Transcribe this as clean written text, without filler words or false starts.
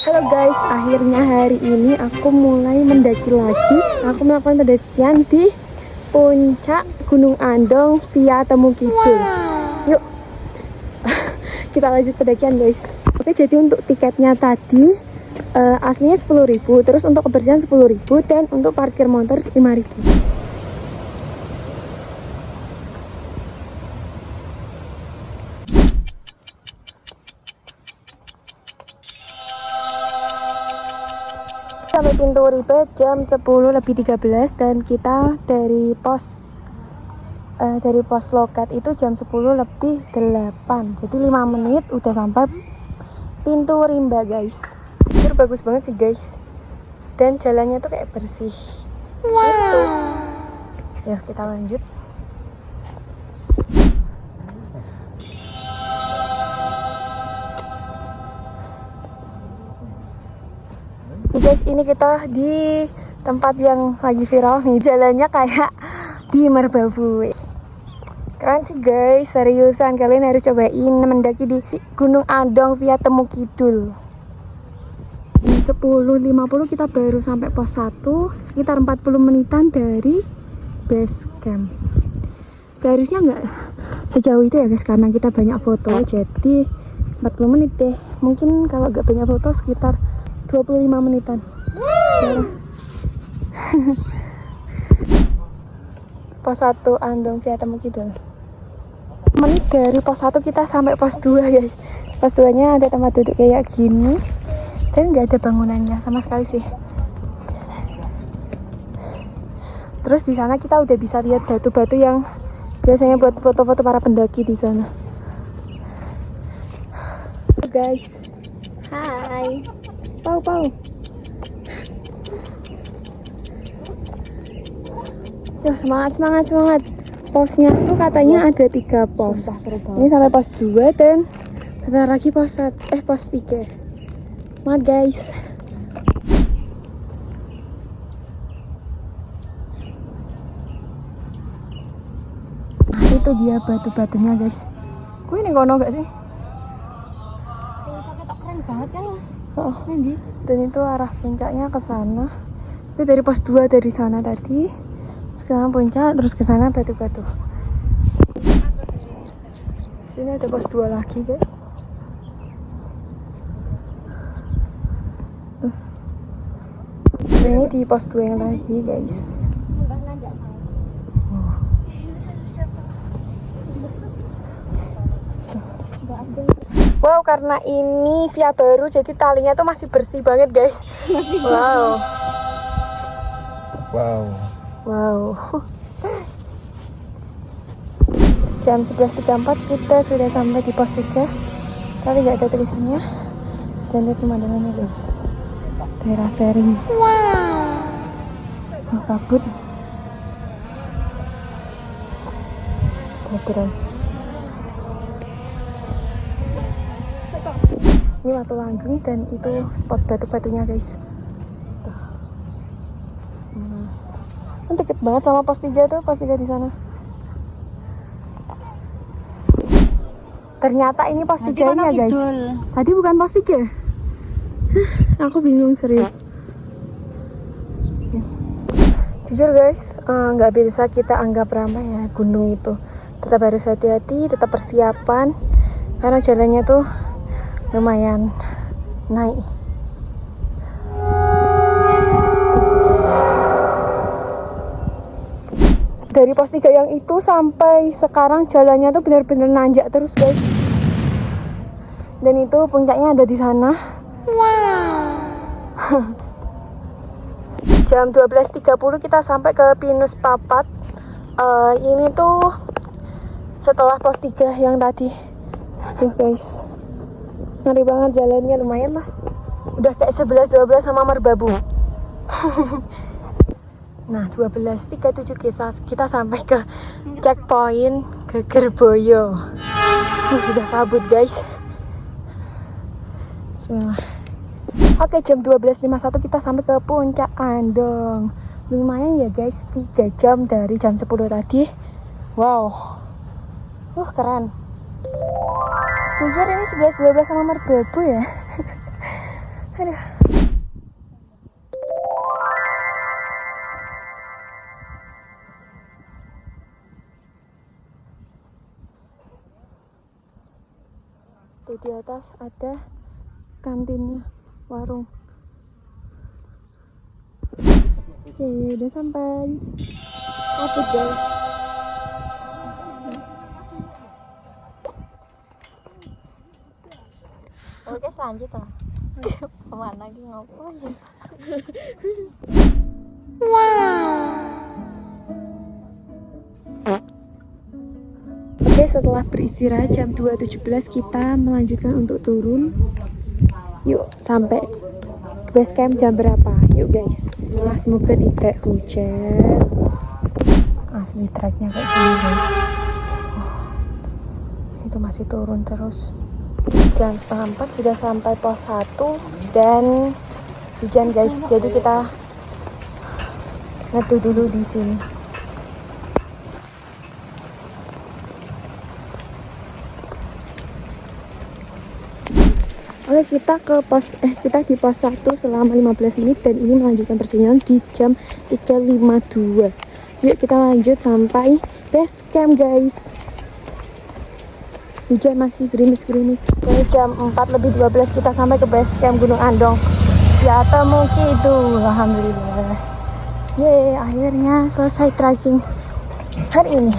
Halo guys, akhirnya hari ini aku mulai mendaki lagi. Aku melakukan pendakian di puncak Gunung Andong via Temu Kidul. Yuk, kita lanjut pendakian guys. Oke, jadi untuk tiketnya tadi aslinya 10.000, terus untuk kebersihan 10.000 dan untuk parkir motor 5.000. Sampai pintu ribet jam 10:13 dan kita dari pos loket itu jam 10:08. Jadi 5 menit udah sampai pintu rimba guys. Itu bagus banget sih guys. Dan jalannya tuh kayak bersih. Gitu. Yuk kita lanjut. Guys, ini kita di tempat yang lagi viral nih. Jalannya kayak di Merbabu. Keren sih guys, seriusan kalian harus cobain mendaki di Gunung Andong via Temu Kidul. 10.50 kita baru sampai pos 1, sekitar 40 menitan dari base camp. Seharusnya nggak sejauh itu ya guys, karena kita banyak foto, jadi 40 menit deh. Mungkin kalau nggak banyak foto sekitar 25 menitan. Pos 1 Andong via Temu Kidul. Menit dari pos 1 kita sampai pos 2 guys. Pos 2 nya ada tempat duduk kayak gini dan nggak ada bangunannya sama sekali sih. Terus di sana kita udah bisa lihat batu-batu yang biasanya buat foto-foto para pendaki di sana. Guys, hai. Pau. Yuk, semangat. Posnya tuh katanya ada 3 pos. Ini sampai pos 2 dan bentar lagi pos 3. Semangat guys. Nah, itu dia batu-batunya guys. Gue ini kono gak sih? Keren banget kan? Oh, dan itu arah puncaknya ke sana. Itu dari pos 2 dari sana tadi. Sekarang puncak terus ke sana batu-batu. Sini ada pos 2 lagi, guys. Ini di pos 2 yang lagi, guys. Wow, karena ini via baru jadi talinya tuh masih bersih banget guys. Wow. Jam 11.34 kita sudah sampai di pos 3. Tapi nggak ada tulisannya. Dan lihat pemandangannya guys. Daerah Sering. Wow. Kabut. Keren. Ini Watu Langgeng dan itu spot batu-batunya guys. Tuh. Deket banget sama pos 3 tuh, pos 3 di sana. Ternyata ini pos 3-nya guys. Tadi bukan pos 3. Aku bingung serius. Jujur guys, nggak bisa kita anggap ramai ya gunung itu. Tetap harus hati-hati, tetap persiapan karena jalannya tuh lumayan naik. Dari pos 3 yang itu sampai sekarang jalannya tuh benar-benar nanjak terus guys. Dan itu puncaknya ada di sana. Wow. Jam 12.30 kita sampai ke Pinus Papat. Ini tuh setelah pos 3 yang tadi. Tuh guys. Ngeri banget jalannya, lumayan lah. Udah kayak 11-12 sama Merbabu. Nah, 12.37 kita sampai ke checkpoint Gegerboyo. Udah kabut guys. Bismillah. Oke, jam 12.51 kita sampai ke puncak Andong. Lumayan ya guys, 3 jam dari jam 10 tadi. Wow. Keren. Jujur ini 11-12 sama Merbabu ya. Aduh. Tuh di atas ada kantinnya, warung. Oke, udah sampai. Apa guys? Oke, selanjutnya. Kemana lagi ngapain? Oke, setelah beristirahat jam 2.17 kita melanjutkan untuk turun. Yuk, sampai ke base camp jam berapa? Yuk guys, bismillah, semoga tidak hujan. Asli treknya kayak gini guys. Itu masih turun terus. Jam 3:30 sudah sampai pos 1 dan hujan guys. Jadi kita ngeduh dulu di sini. Oke, kita di pos 1 selama 15 menit dan ini melanjutkan perjalanan di jam 3.52. Yuk kita lanjut sampai base camp guys. Hujan masih gerimis-gerimis. Oke, jam 4:12 kita sampai ke base camp Gunung Andong. Ya temu Kidul, alhamdulillah. Yeay, akhirnya selesai trekking hari ini.